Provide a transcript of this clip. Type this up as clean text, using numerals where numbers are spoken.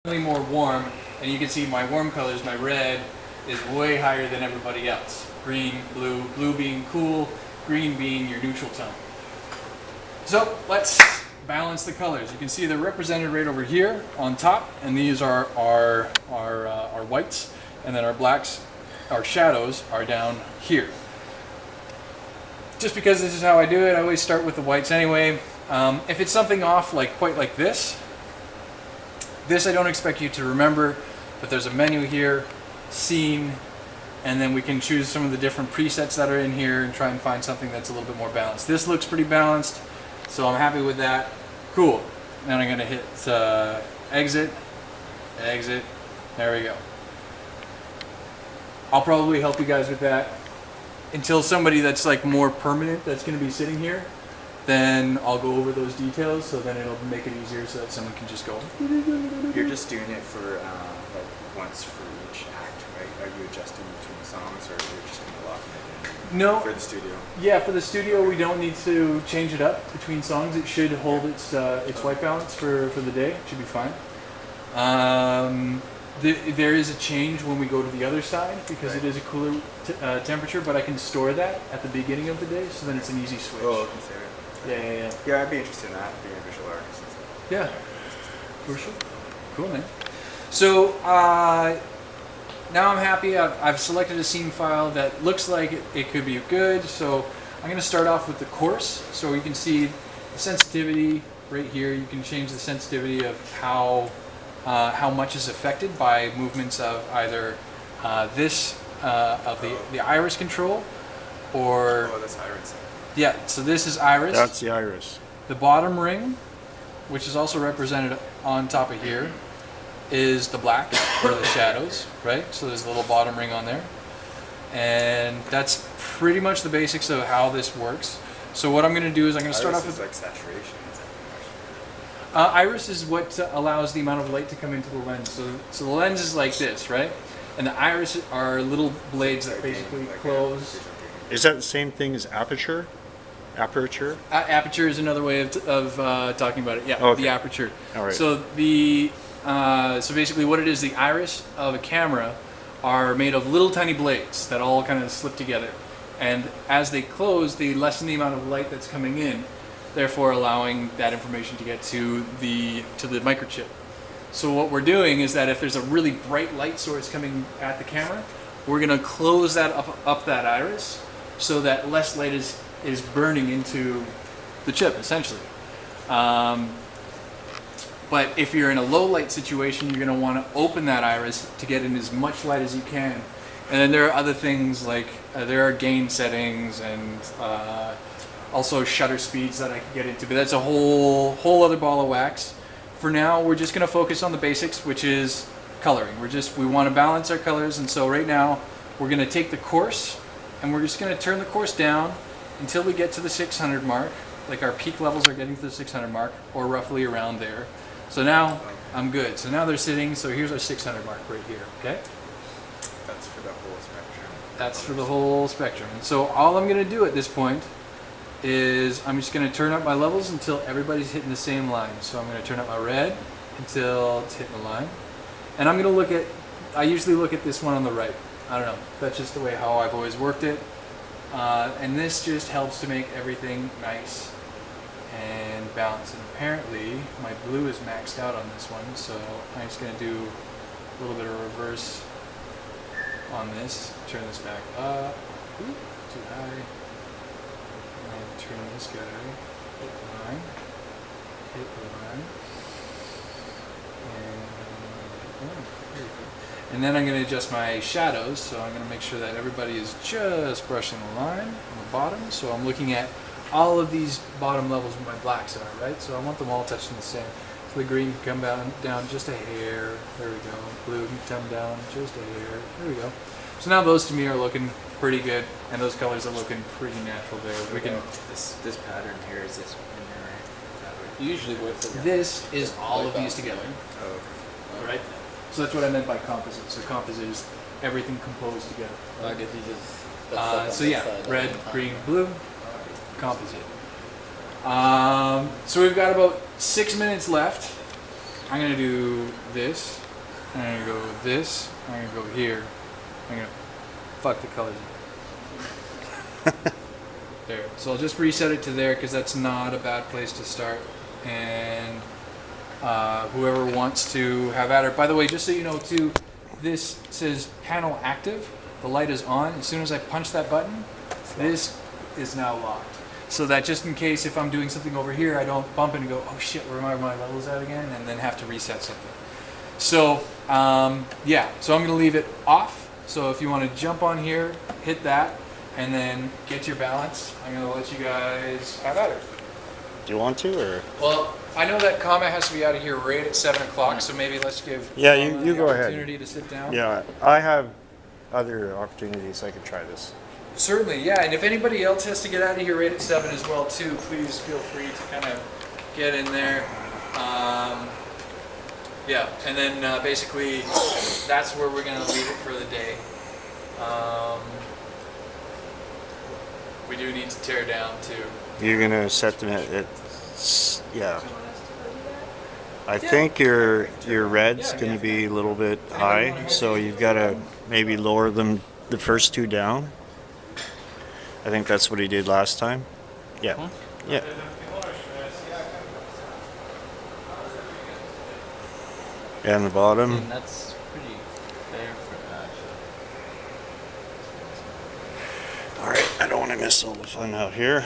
more warm, and you can see my warm colors, my red is way higher than everybody else. Green, blue being cool, green being your neutral tone. So let's balance the colors. You can see they're represented right over here on top, and these are our whites, and then our blacks, our shadows are down here. Just because this is how I do it, I always start with the whites anyway. If it's something off quite like this I don't expect you to remember, but there's a menu here, scene, and then we can choose some of the different presets that are in here and try and find something that's a little bit more balanced. This looks pretty balanced, so I'm happy with that. Cool. Then I'm going to hit exit, there we go. I'll probably help you guys with that until somebody that's more permanent that's going to be sitting here. Then I'll go over those details, so then it'll make it easier so that someone can just go. You're just doing it for once for each act, right? Are you adjusting between songs, or you're just kind of locking it in? No. For the studio. Yeah, for the studio we don't need to change it up between songs. It should hold its white balance for the day. It should be fine. There is a change when we go to the other side because it is a cooler temperature, but I can store that at the beginning of the day, so then it's an easy switch. Oh, okay, so Yeah. Yeah, I'd be interested in that, being a visual artist. Yeah, for sure. Cool, man. So now I'm happy. I've selected a scene file that looks like it could be good. So I'm going to start off with the coarse. So you can see the sensitivity right here. You can change the sensitivity of how much is affected by movements of either the iris control, or that's iris. Yeah, so this is iris. That's the iris. The bottom ring, which is also represented on top of here, is the black or the shadows, right? So there's a little bottom ring on there. And that's pretty much the basics of how this works. So what I'm going to do is I'm going to start off with saturation. iris is what allows the amount of light to come into the lens. So the lens is like this, right? And the iris are little blades that basically close. Is that the same thing as aperture? Aperture? Aperture is another way of talking about it. Yeah, okay. The aperture. All right. So so basically what it is, the iris of a camera are made of little tiny blades that all kind of slip together. And as they close, they lessen the amount of light that's coming in, therefore allowing that information to get to the microchip. So what we're doing is that if there's a really bright light source coming at the camera, we're going to close that up that iris so that less light is burning into the chip, essentially. But if you're in a low light situation, you're going to want to open that iris to get in as much light as you can. And then there are other things like there are gain settings and also shutter speeds that I can get into, but that's a whole other ball of wax. For now, we're just going to focus on the basics, which is coloring. We want to balance our colors, and so right now we're going to take the coarse and we're just going to turn the coarse down until we get to the 600 mark. Like our peak levels are getting to the 600 mark, or roughly around there. So now I'm good. So now they're sitting. So here's our 600 mark right here. Okay. That's for the whole spectrum. That's for the whole spectrum. And so all I'm going to do at this point is I'm just going to turn up my levels until everybody's hitting the same line. So I'm going to turn up my red until it's hitting the line. And I'm going to I usually look at this one on the right. I don't know. That's just the way how I've always worked it. And this just helps to make everything nice and balanced. And apparently my blue is maxed out on this one, so I'm just going to do a little bit of reverse on this. Turn this back up. Ooh, too high. And turn this guy. Hit the line. Hit the line. And then I'm going to adjust my shadows, so I'm going to make sure that everybody is just brushing the line on the bottom. So I'm looking at all of these bottom levels where my blacks are, right? So I want them all touching the same. So the green can come down just a hair. There we go. Blue can come down just a hair. There we go. So now those to me are looking pretty good, and those colors are looking pretty natural there. We can. This pattern here is this in there, right? Usually this is all of these together. Oh, okay. All right. So that's what I meant by composite. So composite is everything composed together. I guess you just So yeah, red, green, blue, composite. So we've got about 6 minutes left. I'm gonna do this. I'm gonna go this. I'm gonna go here. I'm gonna fuck the colors. There. So I'll just reset it to there because that's not a bad place to start. And whoever wants to have at it. By the way, just so you know too, this says panel active. The light is on. As soon as I punch that button, this is now locked. So that just in case if I'm doing something over here, I don't bump it and go, oh shit, where are my levels at again? And then have to reset something. So yeah, so I'm gonna leave it off. So if you wanna jump on here, hit that, and then get your balance. I'm gonna let you guys have at it. Do you want to, or? Well, I know that Kama has to be out of here right at 7 o'clock, so maybe let's give Yeah, Kama you the go ahead. opportunity to sit down. Yeah, I have other opportunities. I could try this. Certainly, yeah. And if anybody else has to get out of here right at 7 as well, too, please feel free to kind of get in there. Yeah, and then basically that's where we're going to leave it for the day. We do need to tear down, too. You're gonna set them at yeah. I think your red's gonna be a little bit high, so you've got to maybe lower them the first two down. I think that's what he did last time. Yeah, yeah. And the bottom. And that's pretty fair for that, actually. All right, I don't want to miss all the fun out here.